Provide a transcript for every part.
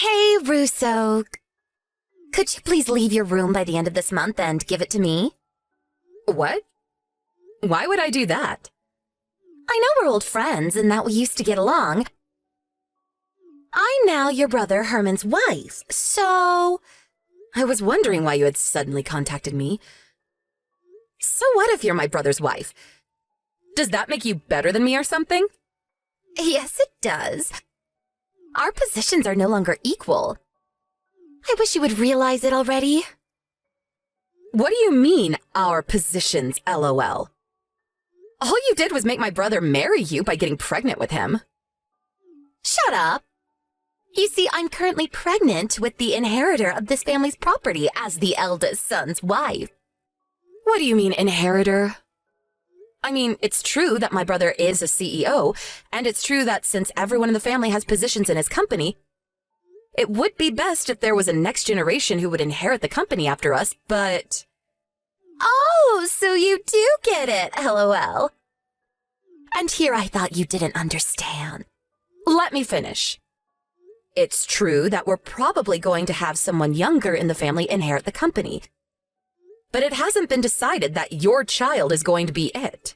Hey, Russo. Could you please leave your room by the end of this month and give it to me? What? Why would I do that? I know we're old friends and that we used to get along. I'm now your brother Herman's wife, so... I was wondering why you had suddenly contacted me. So what if you're my brother's wife? Does that make you better than me or something? Yes, it does. Our positions are no longer equal. I wish you would realize it already. What do you mean, our positions, LOL? All you did was make my brother marry you by getting pregnant with him. Shut up. You see, I'm currently pregnant with the inheritor of this family's property as the eldest son's wife. What do you mean, inheritor? I mean, it's true that my brother is a CEO, and it's true that since everyone in the family has positions in his company, it would be best if there was a next generation who would inherit the company after us, but... Oh, so you do get it, LOL. And here I thought you didn't understand. Let me finish. It's true that we're probably going to have someone younger in the family inherit the company, but it hasn't been decided that your child is going to be it.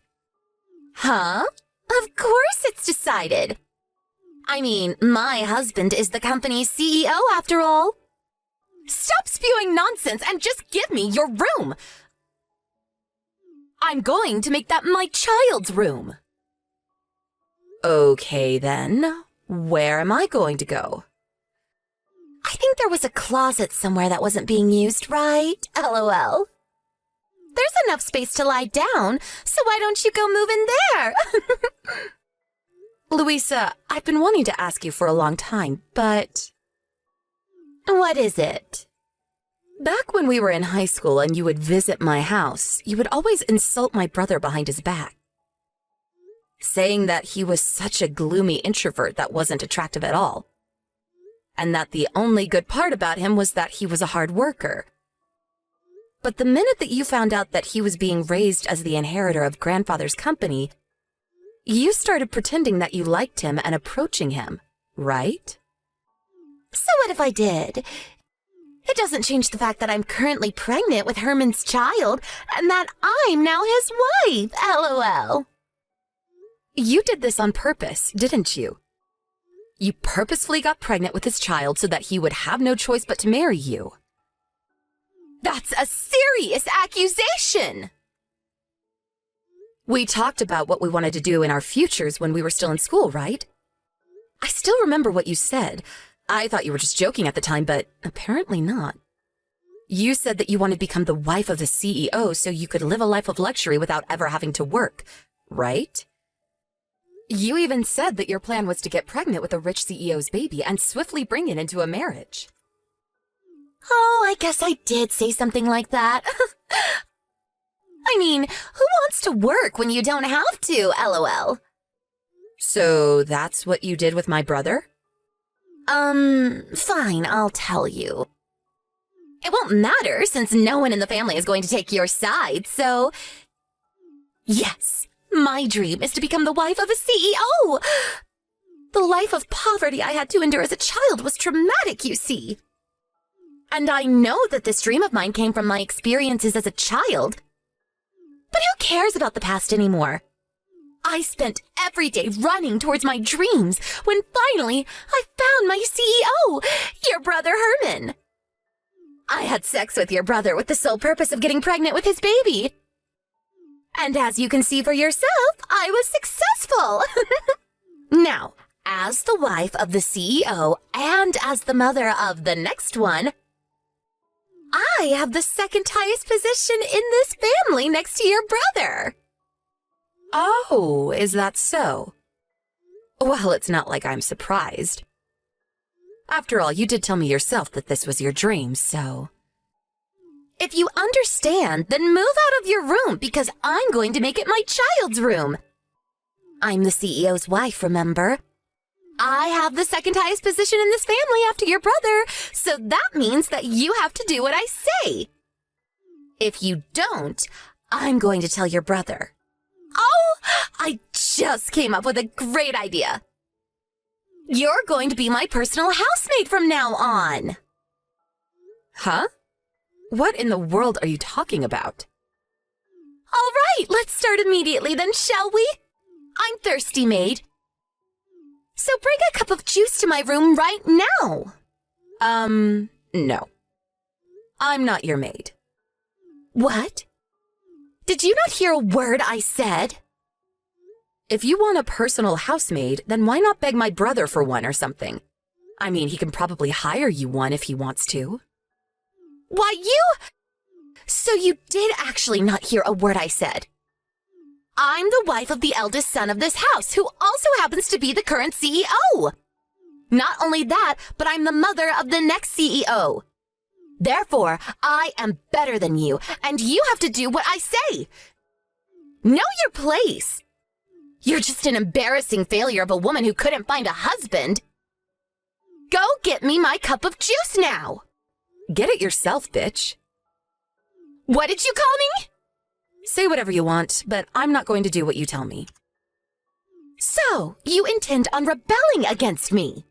Huh? Of course it's decided. I mean, my husband is the company's CEO after all. Stop spewing nonsense and just give me your room. I'm going to make that my child's room. Okay then, where am I going to go? I think there was a closet somewhere that wasn't being used, right? LOL. There's enough space to lie down, so why don't you go move in there? Louisa, I've been wanting to ask you for a long time, but... What is it? Back when we were in high school and you would visit my house, you would always insult my brother behind his back, saying that he was such a gloomy introvert that wasn't attractive at all, and that the only good part about him was that he was a hard worker. But the minute that you found out that he was being raised as the inheritor of grandfather's company, you started pretending that you liked him and approaching him, right? So what if I did? It doesn't change the fact that I'm currently pregnant with Herman's child and that I'm now his wife, LOL. You did this on purpose, didn't you? You purposefully got pregnant with his child so that he would have no choice but to marry you. That's a serious accusation! We talked about what we wanted to do in our futures when we were still in school, right? I still remember what you said. I thought you were just joking at the time, but apparently not. You said that you wanted to become the wife of the CEO so you could live a life of luxury without ever having to work, right? You even said that your plan was to get pregnant with a rich CEO's baby and swiftly bring it into a marriage. Oh, I guess I did say something like that. I mean, who wants to work when you don't have to, LOL? So that's what you did with my brother? Fine, I'll tell you. It won't matter since no one in the family is going to take your side, so... Yes, my dream is to become the wife of a CEO. The life of poverty I had to endure as a child was traumatic, you see. And I know that this dream of mine came from my experiences as a child. But who cares about the past anymore? I spent every day running towards my dreams when finally I found my CEO, your brother Herman. I had sex with your brother with the sole purpose of getting pregnant with his baby. And as you can see for yourself, I was successful. Now, as the wife of the CEO and as the mother of the next one, I have the second highest position in this family next to your brother. Oh, is that so? Well, it's not like I'm surprised. After all, you did tell me yourself that this was your dream, so... If you understand, then move out of your room because I'm going to make it my child's room. I'm the CEO's wife, remember? I have the second highest position in this family after your brother, so that means that you have to do what I say. If you don't, I'm going to tell your brother. Oh, I just came up with a great idea. You're going to be my personal housemate from now on. Huh? What in the world are you talking about? All right, let's start immediately then, shall we? I'm thirsty, maid. So bring a cup of juice to my room right now. No. I'm not your maid. What? Did you not hear a word I said? If you want a personal housemaid, then why not beg my brother for one or something? I mean, he can probably hire you one if he wants to. Why, you... So you did actually not hear a word I said. I'm the wife of the eldest son of this house, who also happens to be the current CEO. Not only that, but I'm the mother of the next CEO. Therefore, I am better than you, and you have to do what I say. Know your place. You're just an embarrassing failure of a woman who couldn't find a husband. Go get me my cup of juice now. Get it yourself, bitch. What did you call me? Say whatever you want, but I'm not going to do what you tell me. So, you intend on rebelling against me?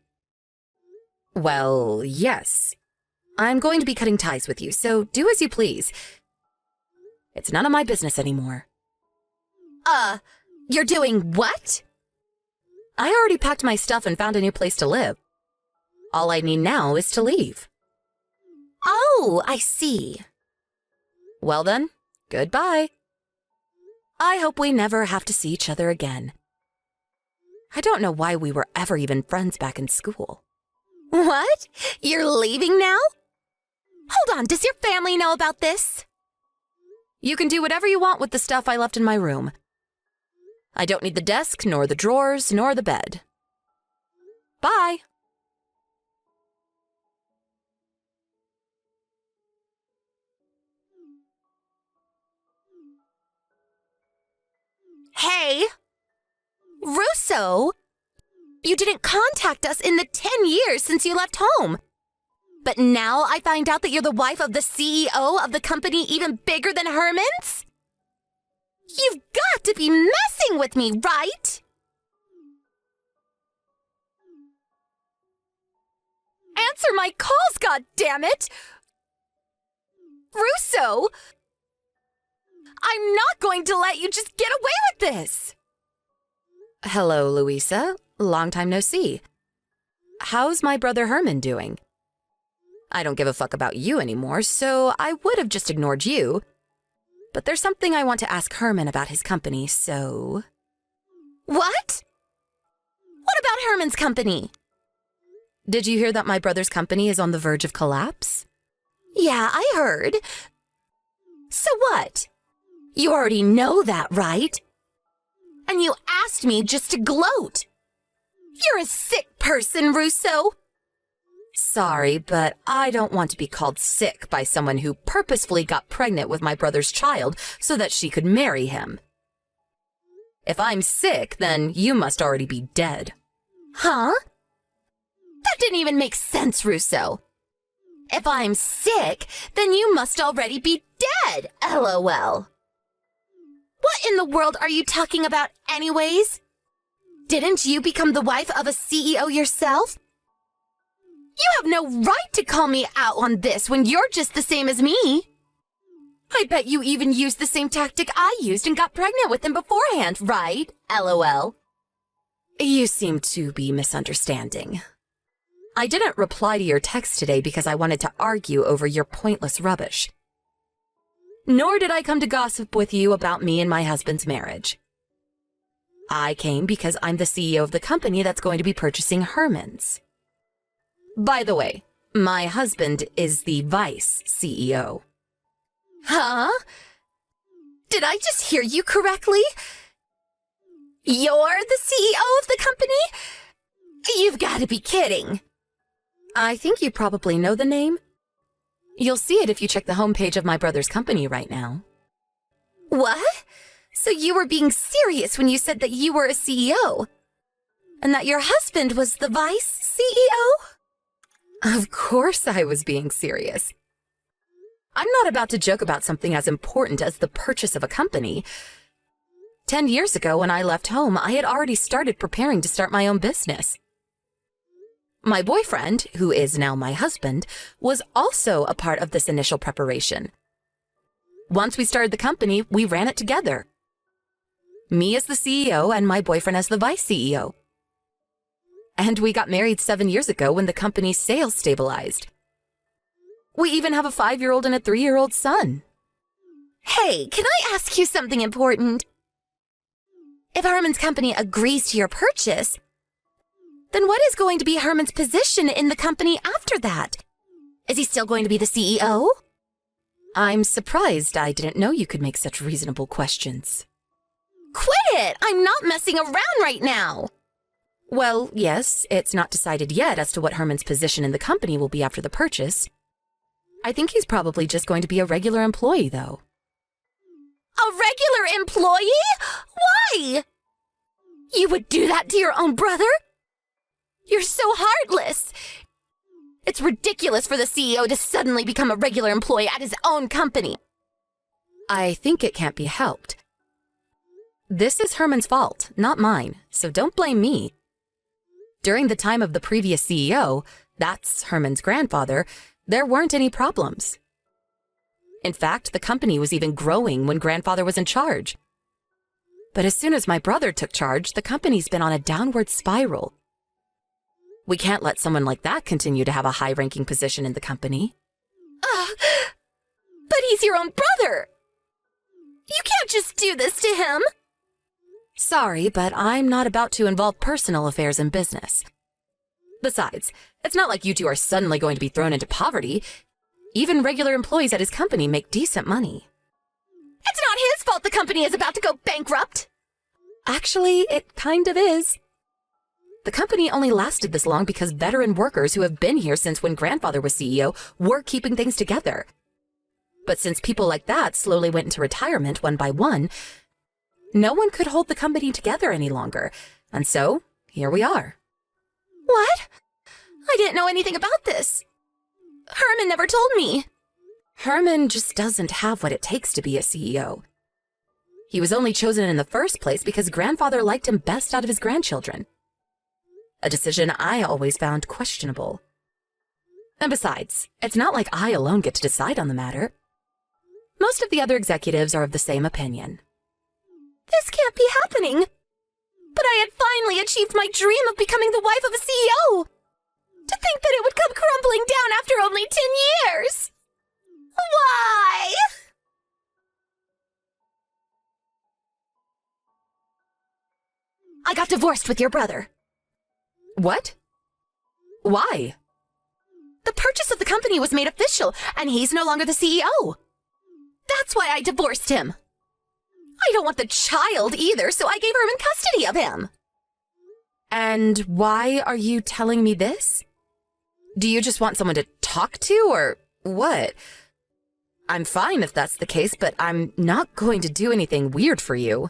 Well, yes. I'm going to be cutting ties with you, so do as you please. It's none of my business anymore. You're doing what? I already packed my stuff and found a new place to live. All I need now is to leave. Oh, I see. Well then, goodbye. I hope we never have to see each other again. I don't know why we were ever even friends back in school. What? You're leaving now? Hold on, does your family know about this? You can do whatever you want with the stuff I left in my room. I don't need the desk, nor the drawers, nor the bed. Bye. Hey! Russo! You didn't contact us in the 10 years since you left home. But now I find out that you're the wife of the CEO of the company even bigger than Herman's? You've got to be messing with me, right? Answer my calls, goddammit! Russo! I'm not going to let you just get away with this! Hello, Louisa. Long time no see. How's my brother Herman doing? I don't give a fuck about you anymore, so I would have just ignored you. But there's something I want to ask Herman about his company, so... What? What about Herman's company? Did you hear that my brother's company is on the verge of collapse? Yeah, I heard. So what? You already know that, right? And you asked me just to gloat. You're a sick person, Russo. Sorry, but I don't want to be called sick by someone who purposefully got pregnant with my brother's child so that she could marry him. If I'm sick, then you must already be dead. Huh? That didn't even make sense, Russo. If I'm sick, then you must already be dead, LOL. What in the world are you talking about anyways? Didn't you become the wife of a CEO yourself? You have no right to call me out on this when you're just the same as me. I bet you even used the same tactic I used and got pregnant with him beforehand, right? LOL. You seem to be misunderstanding. I didn't reply to your text today because I wanted to argue over your pointless rubbish. Nor did I come to gossip with you about me and my husband's marriage. I came because I'm the CEO of the company that's going to be purchasing Herman's. By the way, my husband is the vice CEO. Huh? Did I just hear you correctly? You're the CEO of the company? You've got to be kidding. I think you probably know the name. You'll see it if you check the homepage of my brother's company right now. What? So you were being serious when you said that you were a CEO? And that your husband was the vice CEO? Of course I was being serious. I'm not about to joke about something as important as the purchase of a company. 10 years ago when I left home, I had already started preparing to start my own business. My boyfriend, who is now my husband, was also a part of this initial preparation. Once we started the company, we ran it together. Me as the CEO and my boyfriend as the vice CEO. And we got married 7 years ago when the company's sales stabilized. We even have a 5-year-old and a 3-year-old son. Hey, can I ask you something important? If Herman's company agrees to your purchase, then what is going to be Herman's position in the company after that? Is he still going to be the CEO? I'm surprised I didn't know you could make such reasonable questions. Quit it! I'm not messing around right now! Well, yes, it's not decided yet as to what Herman's position in the company will be after the purchase. I think he's probably just going to be a regular employee, though. A regular employee? Why? You would do that to your own brother? You're so heartless. It's ridiculous for the CEO to suddenly become a regular employee at his own company. I think it can't be helped. This is Herman's fault, not mine, so don't blame me. During the time of the previous CEO, that's Herman's grandfather, there weren't any problems. In fact, the company was even growing when grandfather was in charge. But as soon as my brother took charge, the company's been on a downward spiral. We can't let someone like that continue to have a high-ranking position in the company. But he's your own brother! You can't just do this to him! Sorry, but I'm not about to involve personal affairs in business. Besides, it's not like you two are suddenly going to be thrown into poverty. Even regular employees at his company make decent money. It's not his fault the company is about to go bankrupt! Actually, it kind of is. The company only lasted this long because veteran workers who have been here since when grandfather was CEO were keeping things together. But since people like that slowly went into retirement one by one, no one could hold the company together any longer. And so, here we are. What? I didn't know anything about this. Herman never told me. Herman just doesn't have what it takes to be a CEO. He was only chosen in the first place because grandfather liked him best out of his grandchildren. A decision I always found questionable. And besides, it's not like I alone get to decide on the matter. Most of the other executives are of the same opinion. This can't be happening. But I had finally achieved my dream of becoming the wife of a CEO. To think that it would come crumbling down after only 10 years. Why? I got divorced with your brother. What? Why? The purchase of the company was made official, and he's no longer the CEO. That's why I divorced him. I don't want the child either, so I gave Herman custody of him. And why are you telling me this? Do you just want someone to talk to, or what? I'm fine if that's the case, but I'm not going to do anything weird for you.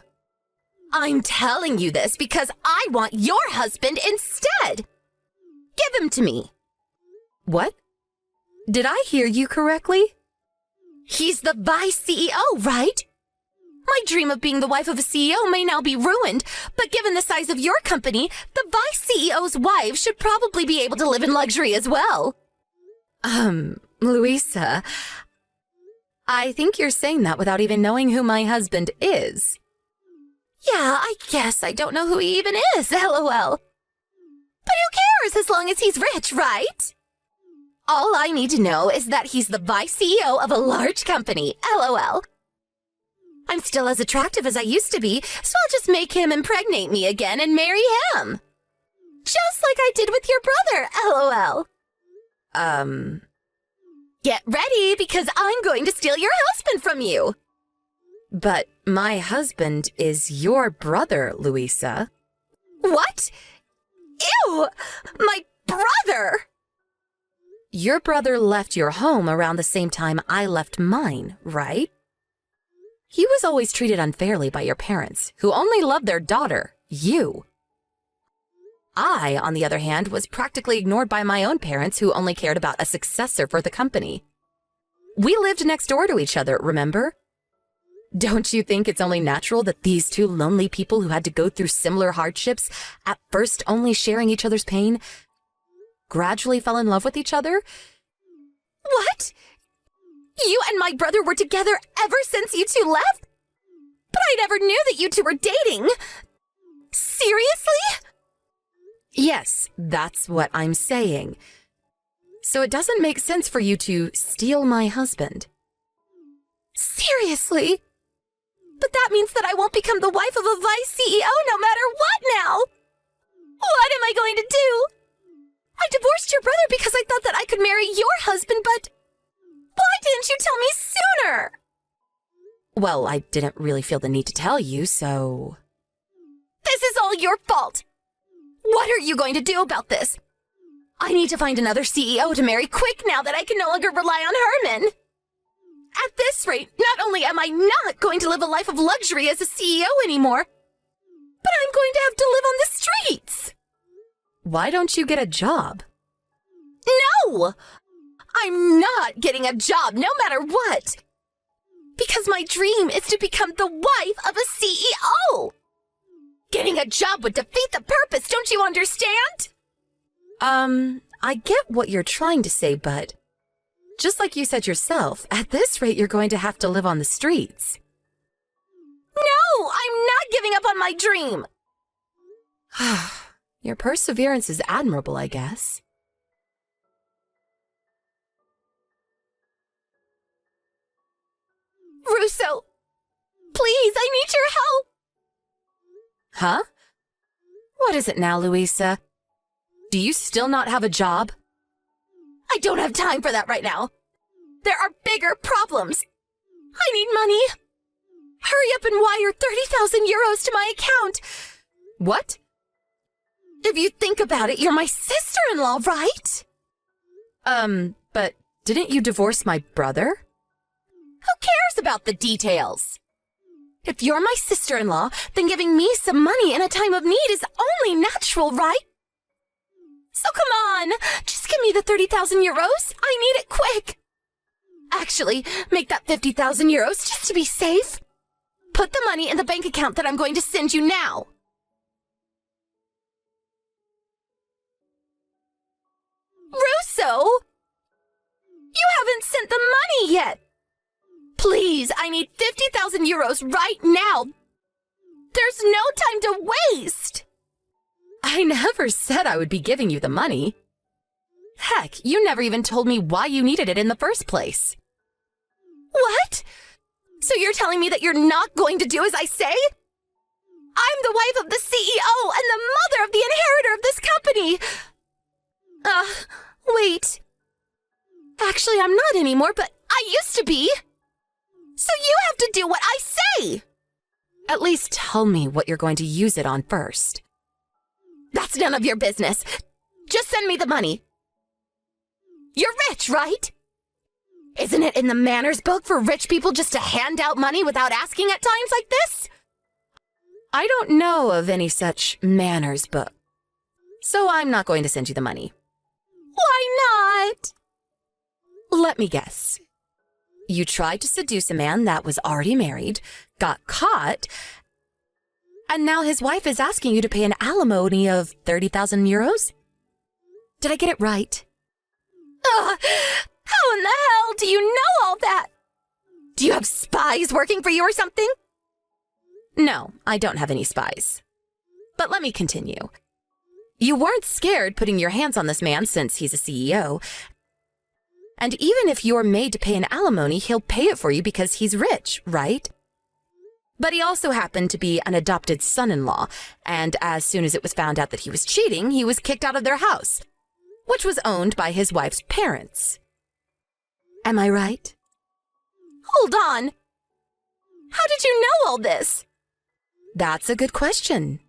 I'm telling you this because I want your husband instead. Give him to me. What? Did I hear you correctly? He's the vice CEO, right? My dream of being the wife of a CEO may now be ruined, but given the size of your company, the vice CEO's wife should probably be able to live in luxury as well. Louisa, I think you're saying that without even knowing who my husband is. Yeah, I guess I don't know who he even is, LOL. But who cares as long as he's rich, right? All I need to know is that he's the vice CEO of a large company, LOL. I'm still as attractive as I used to be, so I'll just make him impregnate me again and marry him. Just like I did with your brother, LOL. Get ready, because I'm going to steal your husband from you. But my husband is your brother, Louisa. What? Ew! My brother! Your brother left your home around the same time I left mine, right? He was always treated unfairly by your parents, who only loved their daughter, you. I, on the other hand, was practically ignored by my own parents, who only cared about a successor for the company. We lived next door to each other, remember? Don't you think it's only natural that these two lonely people who had to go through similar hardships, at first only sharing each other's pain, gradually fell in love with each other. What? You and my brother were together ever since you two left? But I never knew that you two were dating. Seriously? Yes, that's what I'm saying. So it doesn't make sense for you to steal my husband. Seriously? But that means that I won't become the wife of a vice CEO no matter what now. What am I going to do? I divorced your brother because I thought that I could marry your husband, but why didn't you tell me sooner? Well, I didn't really feel the need to tell you, so... This is all your fault. What are you going to do about this? I need to find another CEO to marry quick now that I can no longer rely on Herman. At this rate, not only am I not going to live a life of luxury as a CEO anymore, but I'm going to have to live on the streets. Why don't you get a job? No! I'm not getting a job no matter what. Because my dream is to become the wife of a CEO. Getting a job would defeat the purpose, don't you understand? I get what you're trying to say, but just like you said yourself, at this rate you're going to have to live on the streets. No, I'm not giving up on my dream. Your perseverance is admirable, I guess. Russo, please, I need your help. Huh? What is it now, Louisa? Do you still not have a job? I don't have time for that right now. There are bigger problems. I need money. Hurry up and wire 30,000 euros to my account. What? If you think about it, you're my sister-in-law, right? But didn't you divorce my brother? Who cares about the details? If you're my sister-in-law, then giving me some money in a time of need is only natural, right? So come on, just give me the 30,000 euros. I need it quick. Actually, make that 50,000 euros just to be safe. Put the money in the bank account that I'm going to send you now. Russo! You haven't sent the money yet. Please, I need 50,000 euros right now. There's no time to waste. I never said I would be giving you the money. Heck, you never even told me why you needed it in the first place. What? So you're telling me that you're not going to do as I say? I'm the wife of the CEO and the mother of the inheritor of this company. Wait. Actually, I'm not anymore, but I used to be. So you have to do what I say. At least tell me what you're going to use it on first. That's none of your business. Just send me the money. You're rich, right? Isn't it in the manners book for rich people just to hand out money without asking at times like this? I don't know of any such manners book, so I'm not going to send you the money. Why not? Let me guess. You tried to seduce a man that was already married, got caught, and now his wife is asking you to pay an alimony of 30,000 euros? Did I get it right? How in the hell do you know all that? Do you have spies working for you or something? No, I don't have any spies. But let me continue. You weren't scared putting your hands on this man since he's a CEO. And even if you're made to pay an alimony, he'll pay it for you because he's rich, right? But he also happened to be an adopted son-in-law, and as soon as it was found out that he was cheating, he was kicked out of their house, which was owned by his wife's parents. Am I right? Hold on. How did you know all this? That's a good question.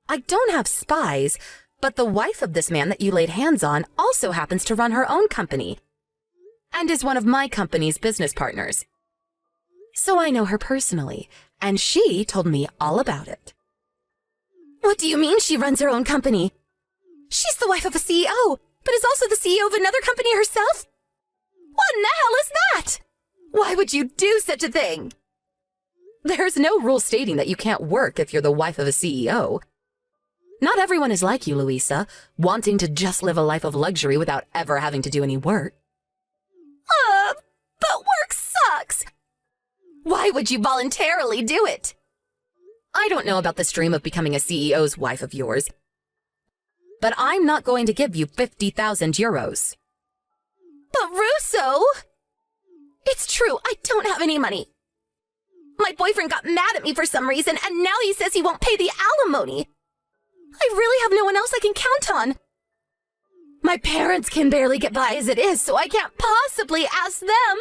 I don't have spies, but the wife of this man that you laid hands on also happens to run her own company and is one of my company's business partners. So I know her personally, and she told me all about it. What do you mean she runs her own company? She's the wife of a CEO, but is also the CEO of another company herself? What in the hell is that? Why would you do such a thing? There's no rule stating that you can't work if you're the wife of a CEO. Not everyone is like you, Louisa, wanting to just live a life of luxury without ever having to do any work. But work sucks. Why would you voluntarily do it? I don't know about this dream of becoming a CEO's wife of yours, but I'm not going to give you 50,000 euros. But Russo! It's true, I don't have any money. My boyfriend got mad at me for some reason, and now he says he won't pay the alimony. I really have no one else I can count on. My parents can barely get by as it is, so I can't possibly ask them.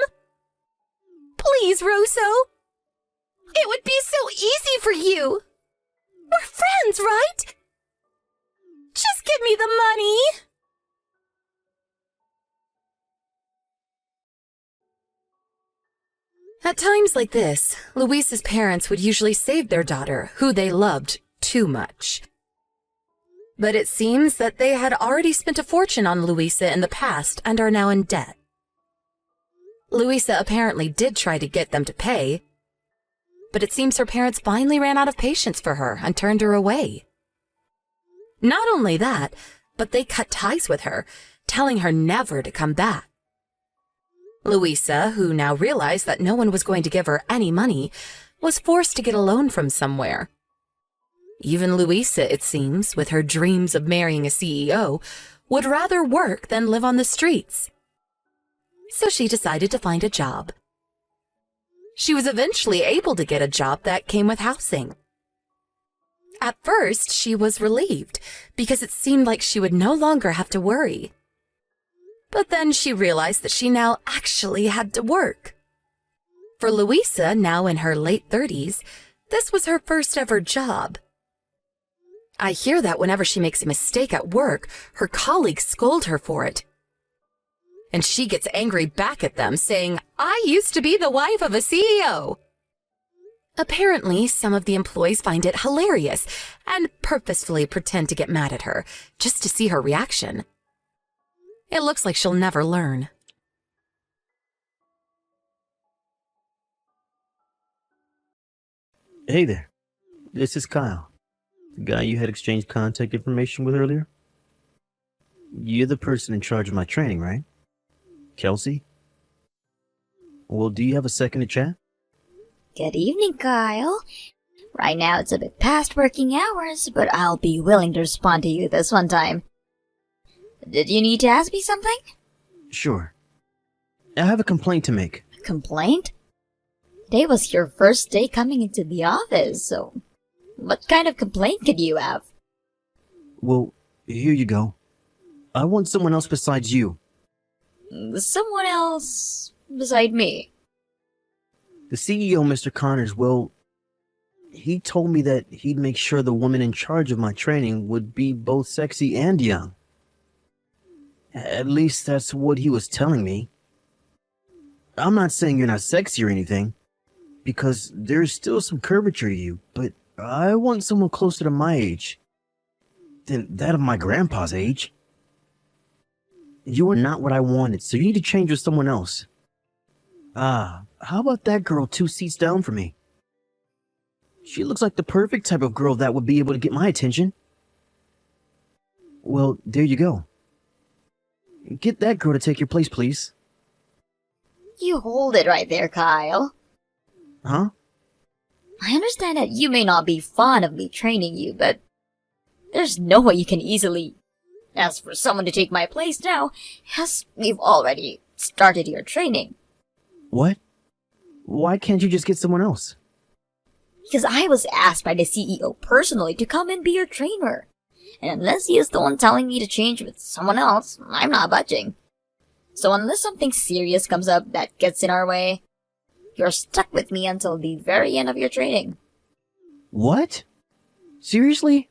Please, Russo. It would be so easy for you. We're friends, right? Just give me the money. At times like this, Luisa's parents would usually save their daughter, who they loved too much. But it seems that they had already spent a fortune on Luisa in the past and are now in debt. Luisa apparently did try to get them to pay, but it seems her parents finally ran out of patience for her and turned her away. Not only that, but they cut ties with her, telling her never to come back. Luisa, who now realized that no one was going to give her any money, was forced to get a loan from somewhere. Even Luisa, it seems, with her dreams of marrying a CEO, would rather work than live on the streets. So she decided to find a job. She was eventually able to get a job that came with housing. At first, she was relieved because it seemed like she would no longer have to worry. But then she realized that she now actually had to work. For Luisa, now in her late 30s, this was her first ever job. I hear that whenever she makes a mistake at work, her colleagues scold her for it. And she gets angry back at them, saying, "I used to be the wife of a CEO." Apparently, some of the employees find it hilarious and purposefully pretend to get mad at her, just to see her reaction. It looks like she'll never learn. Hey there, this is Kyle, the guy you had exchanged contact information with earlier. You're the person in charge of my training, right? Kelsey? Well, do you have a second to chat? Good evening, Kyle. Right now it's a bit past working hours, but I'll be willing to respond to you this one time. Did you need to ask me something? Sure. I have a complaint to make. A complaint? Today was your first day coming into the office, so what kind of complaint could you have? Well, here you go. I want someone else besides you. Someone else beside me. The CEO, Mr. Connors, well, he told me that he'd make sure the woman in charge of my training would be both sexy and young. At least that's what he was telling me. I'm not saying you're not sexy or anything, because there's still some curvature to you, but I want someone closer to my age than that of my grandpa's age. You are not what I wanted, so you need to change with someone else. How about that girl 2 seats down from me? She looks like the perfect type of girl that would be able to get my attention. Well, there you go. Get that girl to take your place, please. You hold it right there, Kyle. Huh? I understand that you may not be fond of me training you, but there's no way you can easily ask for someone to take my place now, as we've already started your training. What? Why can't you just get someone else? Because I was asked by the CEO personally to come and be your trainer. And unless he is the one telling me to change with someone else, I'm not budging. So unless something serious comes up that gets in our way, you're stuck with me until the very end of your training. What? Seriously?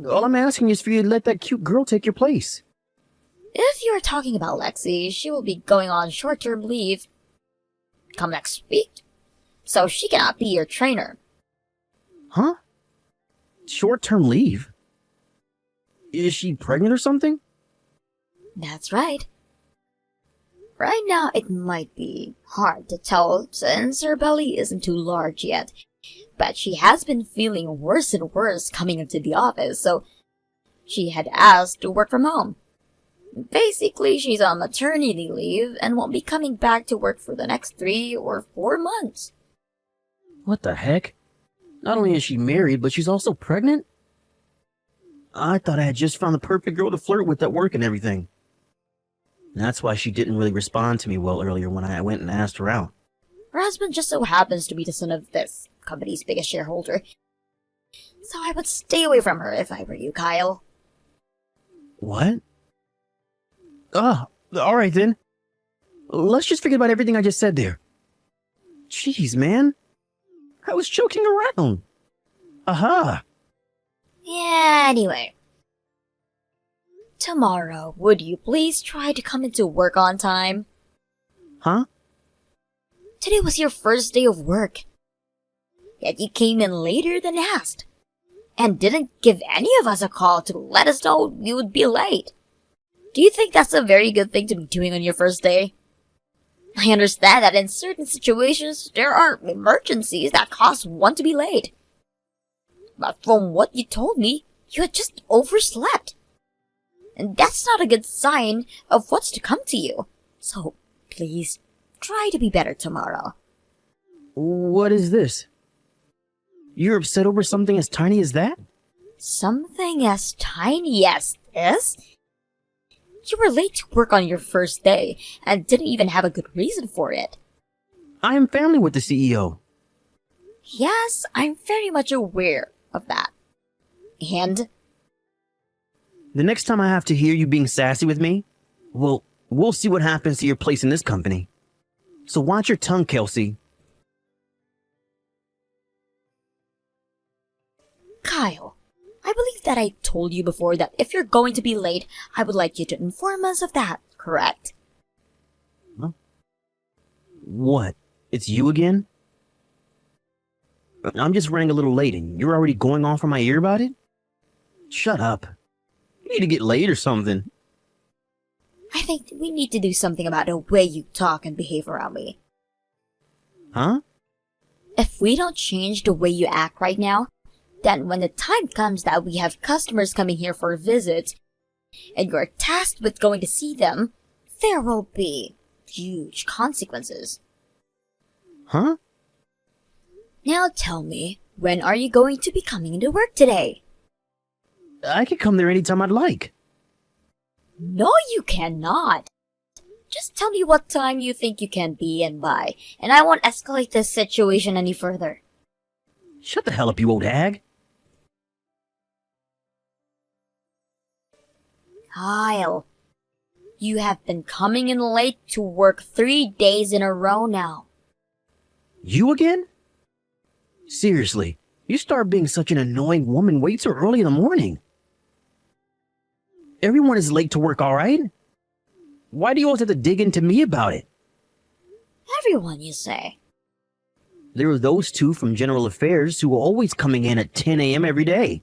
All I'm asking is for you to let that cute girl take your place. If you're talking about Lexi, she will be going on short-term leave come next week, so she cannot be your trainer. Huh? Short-term leave? Is she pregnant or something? That's right. Right now, it might be hard to tell since her belly isn't too large yet, But she has been feeling worse and worse coming into the office, so she had asked to work from home. Basically, she's on maternity leave and won't be coming back to work for the next 3 or 4 months. What the heck? Not only is she married, but she's also pregnant? I thought I had just found the perfect girl to flirt with at work and everything. That's why she didn't really respond to me well earlier when I went and asked her out. Her husband just so happens to be the son of this company's biggest shareholder. So I would stay away from her if I were you, Kyle. What? Alright then. Let's just forget about everything I just said there. Jeez, man. I was joking around. Aha! Yeah, anyway. Tomorrow, would you please try to come into work on time? Huh? Today was your first day of work. Yet you came in later than asked. And didn't give any of us a call to let us know you would be late. Do you think that's a very good thing to be doing on your first day? I understand that in certain situations, there are emergencies that cause one to be late. But from what you told me, you had just overslept. And that's not a good sign of what's to come to you. So, please, try to be better tomorrow. What is this? You're upset over something as tiny as that? Something as tiny as this? You were late to work on your first day, and didn't even have a good reason for it. I am family with the CEO. Yes, I'm very much aware of that. And? The next time I have to hear you being sassy with me, well, we'll see what happens to your place in this company. So watch your tongue, Kelsey. Kyle, I believe that I told you before that if you're going to be late, I would like you to inform us of that, correct? Huh? What? It's you again? I'm just running a little late and you're already going off on my ear about it? Shut up. You need to get laid or something. I think we need to do something about the way you talk and behave around me. Huh? If we don't change the way you act right now, then when the time comes that we have customers coming here for visits, and you're tasked with going to see them, there will be huge consequences. Huh? Now tell me, when are you going to be coming into work today? I can come there anytime I'd like. No, you cannot. Just tell me what time you think you can be and by, and I won't escalate this situation any further. Shut the hell up, you old hag. Kyle, you have been coming in late to work 3 days in a row now. You again? Seriously, you start being such an annoying woman way too early in the morning. Everyone is late to work, alright? Why do you always have to dig into me about it? Everyone, you say? There are those two from General Affairs who are always coming in at 10 a.m. every day.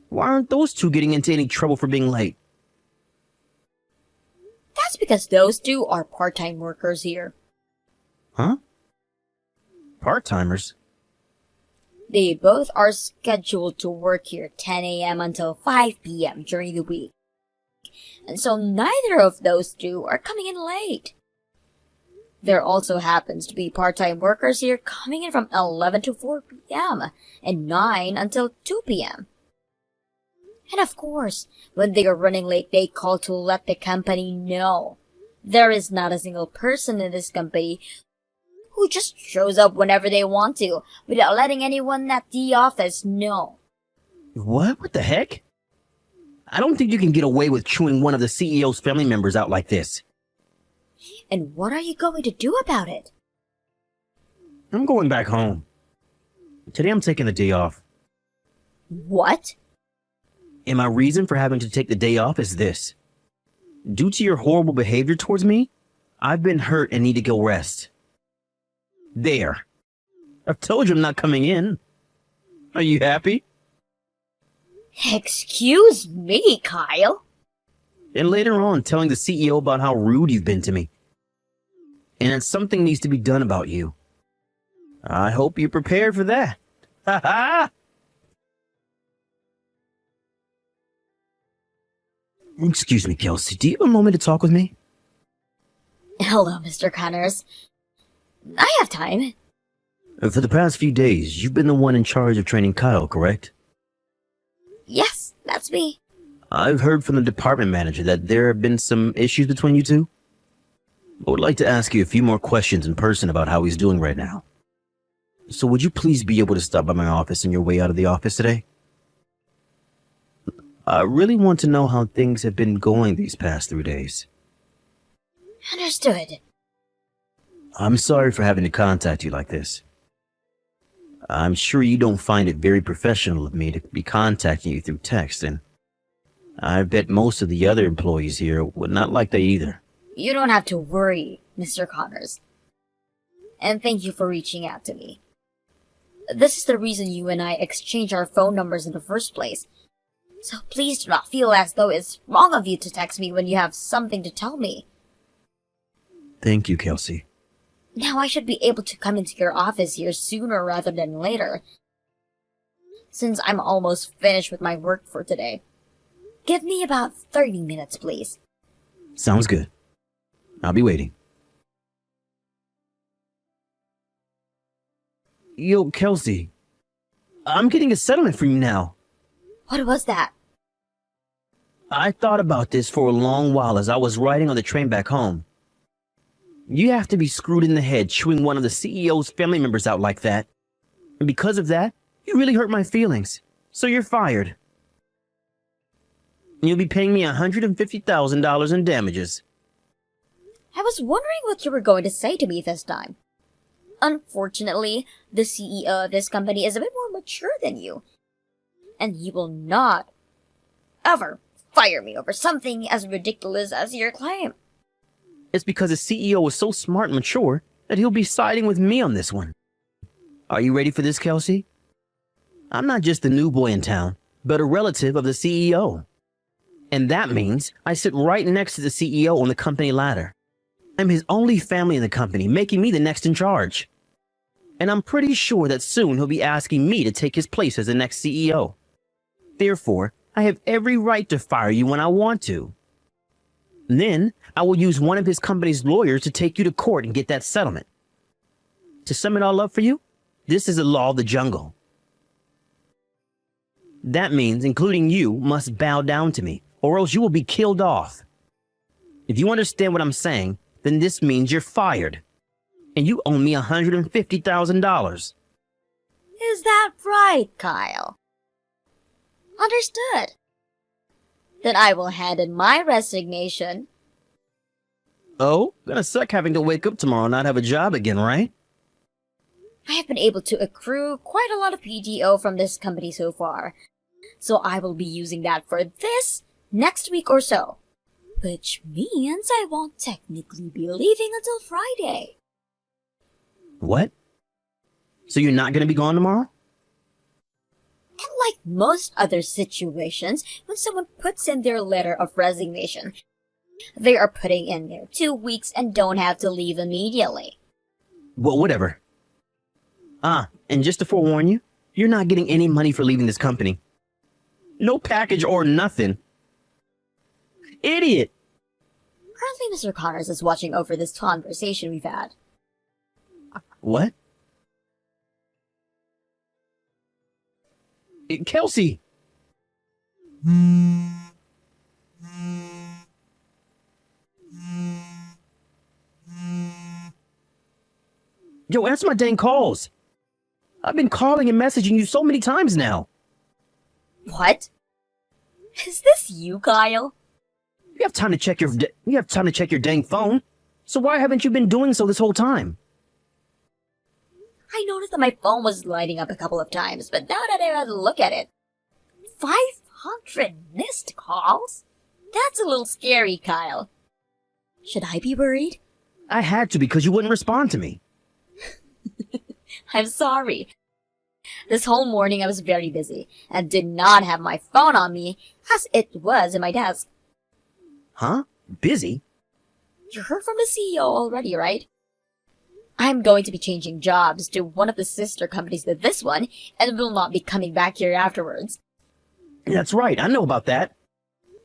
Why aren't those two getting into any trouble for being late? That's because those two are part-time workers here. Huh? Part-timers? They both are scheduled to work here 10 a.m. until 5 p.m. during the week. And so neither of those two are coming in late. There also happens to be part-time workers here coming in from 11 to 4 p.m. and 9 until 2 p.m. And of course, when they are running late, they call to let the company know. There is not a single person in this company who just shows up whenever they want to, without letting anyone at the office know. What? What the heck? I don't think you can get away with chewing one of the CEO's family members out like this. And what are you going to do about it? I'm going back home. Today I'm taking the day off. What? And my reason for having to take the day off is this. Due to your horrible behavior towards me, I've been hurt and need to go rest. There. I've told you I'm not coming in. Are you happy? Excuse me, Kyle. And later on, telling the CEO about how rude you've been to me. And that something needs to be done about you. I hope you're prepared for that. Ha ha! Excuse me, Kelsey. Do you have a moment to talk with me? Hello, Mr. Connors. I have time. For the past few days, you've been the one in charge of training Kyle, correct? Yes, that's me. I've heard from the department manager that there have been some issues between you two. I would like to ask you a few more questions in person about how he's doing right now. So would you please be able to stop by my office on your way out of the office today? I really want to know how things have been going these past 3 days. Understood. I'm sorry for having to contact you like this. I'm sure you don't find it very professional of me to be contacting you through text, and I bet most of the other employees here would not like that either. You don't have to worry, Mr. Connors. And thank you for reaching out to me. This is the reason you and I exchanged our phone numbers in the first place. So please do not feel as though it's wrong of you to text me when you have something to tell me. Thank you, Kelsey. Now I should be able to come into your office here sooner rather than later, since I'm almost finished with my work for today. Give me about 30 minutes, please. Sounds good. I'll be waiting. Yo, Kelsey. I'm getting a settlement for you now. What was that? I thought about this for a long while as I was riding on the train back home. You have to be screwed in the head chewing one of the CEO's family members out like that. And because of that, you really hurt my feelings. So you're fired. And you'll be paying me $150,000 in damages. I was wondering what you were going to say to me this time. Unfortunately, the CEO of this company is a bit more mature than you. And he will not ever fire me over something as ridiculous as your claim. It's because the CEO is so smart and mature that he'll be siding with me on this one. Are you ready for this, Kelsey? I'm not just the new boy in town, but a relative of the CEO. And that means I sit right next to the CEO on the company ladder. I'm his only family in the company, making me the next in charge. And I'm pretty sure that soon he'll be asking me to take his place as the next CEO. Therefore, I have every right to fire you when I want to. Then, I will use one of his company's lawyers to take you to court and get that settlement. To sum it all up for you, this is the law of the jungle. That means, including you, must bow down to me, or else you will be killed off. If you understand what I'm saying, then this means you're fired. And you owe me $150,000. Is that right, Kyle? Understood. Then I will hand in my resignation. Oh, gonna suck having to wake up tomorrow and not have a job again, right? I have been able to accrue quite a lot of PTO from this company so far, so I will be using that for this next week or so. Which means I won't technically be leaving until Friday. What? So you're not gonna be gone tomorrow? Unlike most other situations, when someone puts in their letter of resignation, they are putting in their 2 weeks and don't have to leave immediately. Well, whatever. And just to forewarn you, you're not getting any money for leaving this company. No package or nothing. Idiot! Currently, Mr. Connors is watching over this conversation we've had. What? Kelsey! Yo, answer my dang calls. I've been calling and messaging you so many times now. What? Is this you, Kyle? You have time to check your dang phone. So why haven't you been doing so this whole time? I noticed that my phone was lighting up a couple of times, but now that I had a look at it, 500 missed calls? That's a little scary, Kyle. Should I be worried? I had to because you wouldn't respond to me. I'm sorry. This whole morning I was very busy and did not have my phone on me as it was in my desk. Huh? Busy? You heard from the CEO already, right? I'm going to be changing jobs to one of the sister companies to this one and will not be coming back here afterwards. That's right, I know about that.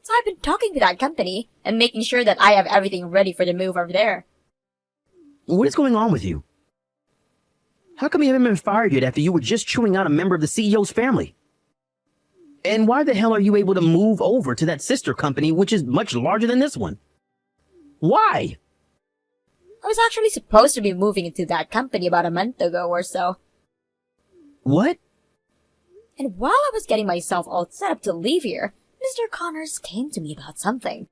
So I've been talking to that company and making sure that I have everything ready for the move over there. What is going on with you? How come you haven't been fired yet after you were just chewing out a member of the CEO's family? And why the hell are you able to move over to that sister company, which is much larger than this one? Why? I was actually supposed to be moving into that company about a month ago or so. What? And while I was getting myself all set up to leave here, Mr. Connors came to me about something.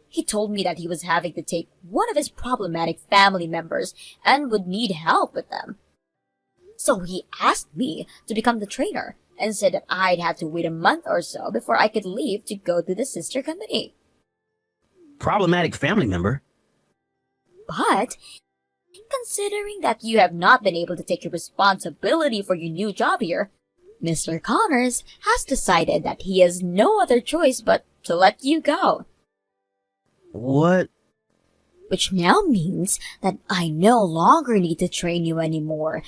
He told me that he was having to take one of his problematic family members and would need help with them. So he asked me to become the trainer and said that I'd have to wait a month or so before I could leave to go to the sister company. Problematic family member? But, considering that you have not been able to take your responsibility for your new job here, Mr. Connors has decided that he has no other choice but to let you go. What? Which now means that I no longer need to train you anymore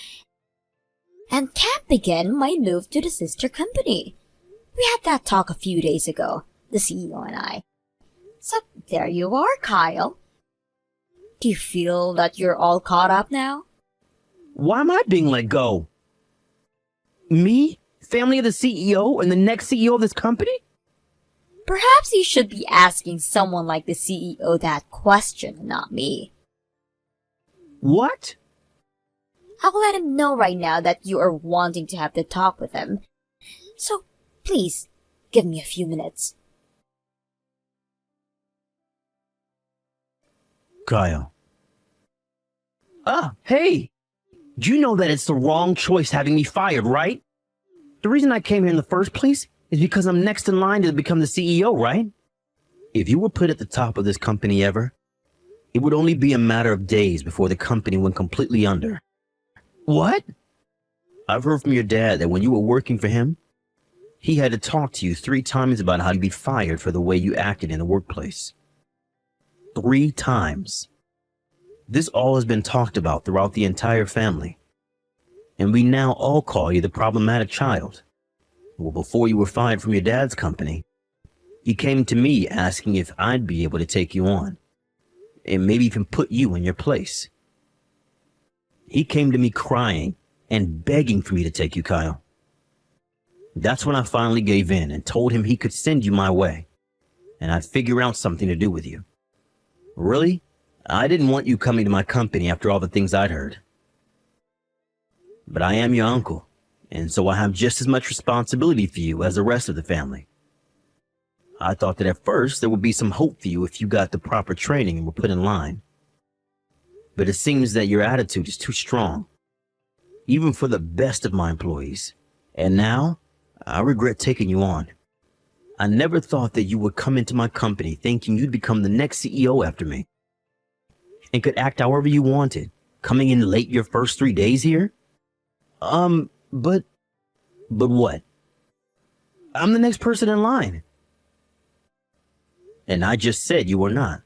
and can begin my move to the sister company. We had that talk a few days ago, the CEO and I. So there you are, Kyle. Do you feel that you're all caught up now? Why am I being let go? Me? Family of the CEO and the next CEO of this company? Perhaps you should be asking someone like the CEO that question, not me. What? I'll let him know right now that you are wanting to have the talk with him. So, please, give me a few minutes. Kyle. Ah, hey! Do you know that it's the wrong choice having me fired, right? The reason I came here in the first place is because I'm next in line to become the CEO, right? If you were put at the top of this company ever, it would only be a matter of days before the company went completely under. What? I've heard from your dad that when you were working for him, he had to talk to you 3 times about how to be fired for the way you acted in the workplace. 3 times. This all has been talked about throughout the entire family. And we now all call you the problematic child. Well, before you were fired from your dad's company, he came to me asking if I'd be able to take you on, and maybe even put you in your place. He came to me crying and begging for me to take you, Kyle. That's when I finally gave in and told him he could send you my way, and I'd figure out something to do with you. Really? I didn't want you coming to my company after all the things I'd heard. But I am your uncle, and so I have just as much responsibility for you as the rest of the family. I thought that at first there would be some hope for you if you got the proper training and were put in line. But it seems that your attitude is too strong, even for the best of my employees. And now, I regret taking you on. I never thought that you would come into my company thinking you'd become the next CEO after me, and could act however you wanted, coming in late your first 3 days here? But what? I'm the next person in line. And I just said you were not.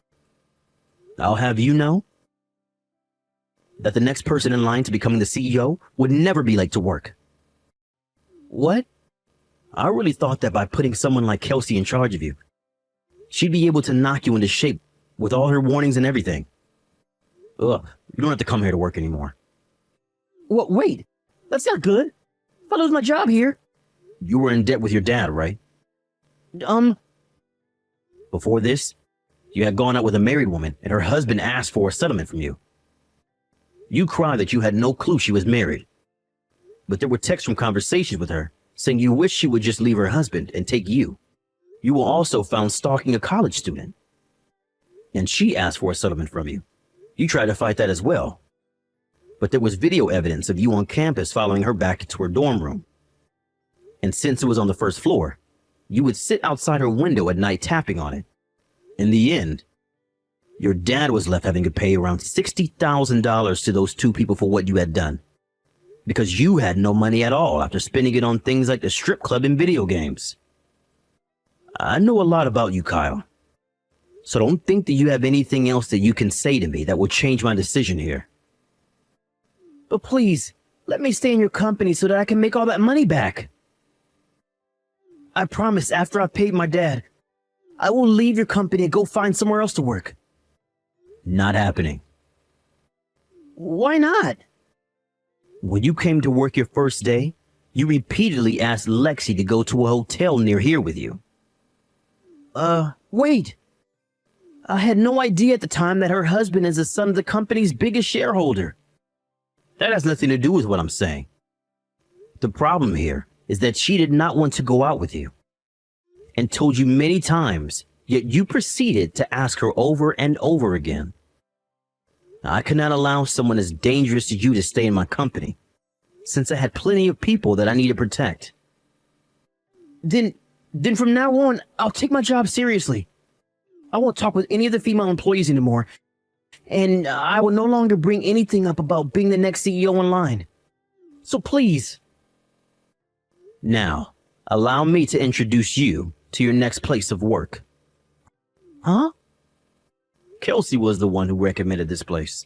I'll have you know that the next person in line to becoming the CEO would never be late to work. What? I really thought that by putting someone like Kelsey in charge of you, she'd be able to knock you into shape with all her warnings and everything. Ugh, you don't have to come here to work anymore. What? Wait, that's not good. If I lose my job here. You were in debt with your dad, right? Before this, you had gone out with a married woman and her husband asked for a settlement from you. You cried that you had no clue she was married. But there were texts from conversations with her saying you wish she would just leave her husband and take you. You were also found stalking a college student. And she asked for a settlement from you. You tried to fight that as well. But there was video evidence of you on campus following her back into her dorm room. And since it was on the first floor, you would sit outside her window at night tapping on it. In the end, your dad was left having to pay around $60,000 to those 2 people for what you had done. Because you had no money at all after spending it on things like the strip club and video games. I know a lot about you, Kyle. So don't think that you have anything else that you can say to me that will change my decision here. But please, let me stay in your company so that I can make all that money back. I promise after I've paid my dad, I will leave your company and go find somewhere else to work. Not happening. Why not? When you came to work your first day, you repeatedly asked Lexi to go to a hotel near here with you. Wait. I had no idea at the time that her husband is the son of the company's biggest shareholder. That has nothing to do with what I'm saying. The problem here is that she did not want to go out with you and told you many times, yet you proceeded to ask her over and over again. I could not allow someone as dangerous as you to stay in my company, since I had plenty of people that I need to protect. Then from now on, I'll take my job seriously. I won't talk with any of the female employees anymore, and I will no longer bring anything up about being the next CEO online. So please. Now, allow me to introduce you to your next place of work. Huh? Kelsey was the one who recommended this place.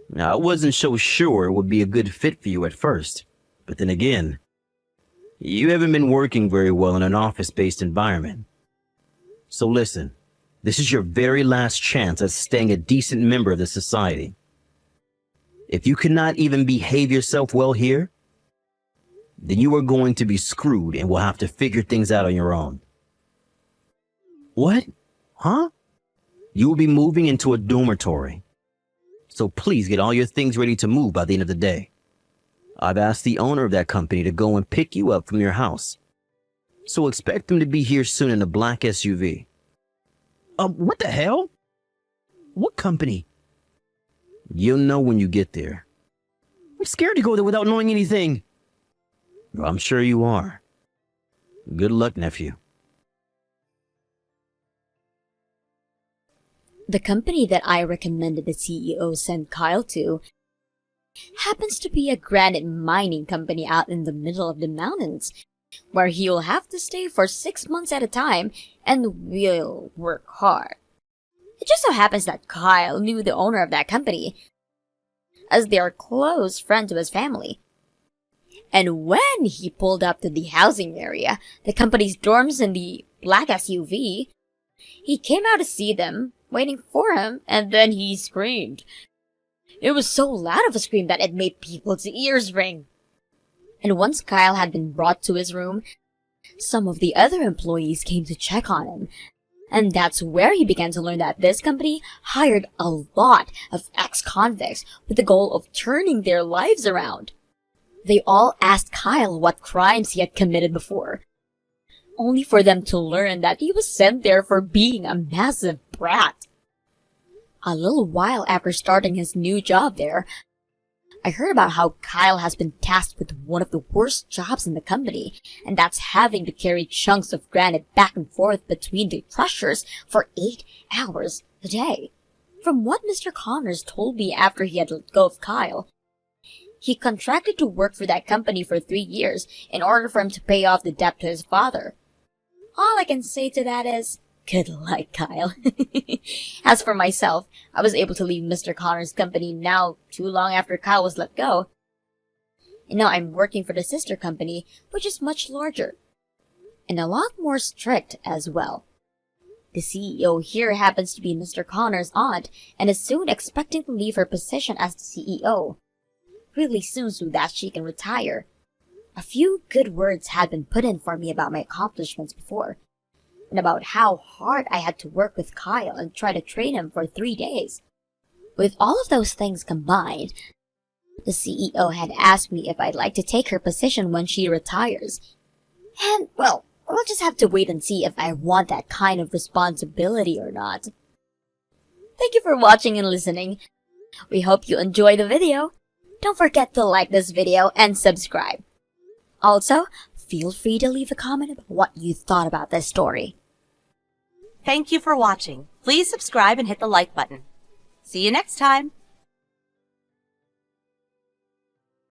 Now, I wasn't so sure it would be a good fit for you at first, but then again, you haven't been working very well in an office-based environment. So listen, this is your very last chance at staying a decent member of the society. If you cannot even behave yourself well here, then you are going to be screwed and will have to figure things out on your own. What? Huh? You will be moving into a dormitory. So please get all your things ready to move by the end of the day. I've asked the owner of that company to go and pick you up from your house. So expect them to be here soon in a black SUV. What the hell? What company? You'll know when you get there. I'm scared to go there without knowing anything. I'm sure you are. Good luck, nephew. The company that I recommended the CEO send Kyle to happens to be a granite mining company out in the middle of the mountains, where he'll have to stay for 6 months at a time and will work hard. It just so happens that Kyle knew the owner of that company, as they are close friends of his family. And when he pulled up to the housing area, the company's dorms in the black SUV, he came out to see them, waiting for him, and then he screamed. It was so loud of a scream that it made people's ears ring. And once Kyle had been brought to his room, some of the other employees came to check on him. And that's where he began to learn that this company hired a lot of ex-convicts with the goal of turning their lives around. They all asked Kyle what crimes he had committed before, only for them to learn that he was sent there for being a massive brat. A little while after starting his new job there, I heard about how Kyle has been tasked with one of the worst jobs in the company, and that's having to carry chunks of granite back and forth between the crushers for 8 hours a day. From what Mr. Connors told me after he had let go of Kyle, he contracted to work for that company for 3 years in order for him to pay off the debt to his father. All I can say to that is, good luck, Kyle. As for myself, I was able to leave Mr. Connor's company now too long after Kyle was let go. And now I'm working for the sister company, which is much larger, and a lot more strict as well. The CEO here happens to be Mr. Connor's aunt, and is soon expecting to leave her position as the CEO. Really soon so that she can retire. A few good words had been put in for me about my accomplishments before, and about how hard I had to work with Kyle and try to train him for 3 days. With all of those things combined, the CEO had asked me if I'd like to take her position when she retires. And, well, we'll just have to wait and see if I want that kind of responsibility or not. Thank you for watching and listening. We hope you enjoyed the video. Don't forget to like this video and subscribe. Also, feel free to leave a comment about what you thought about this story. Thank you for watching. Please subscribe and hit the like button. See you next time.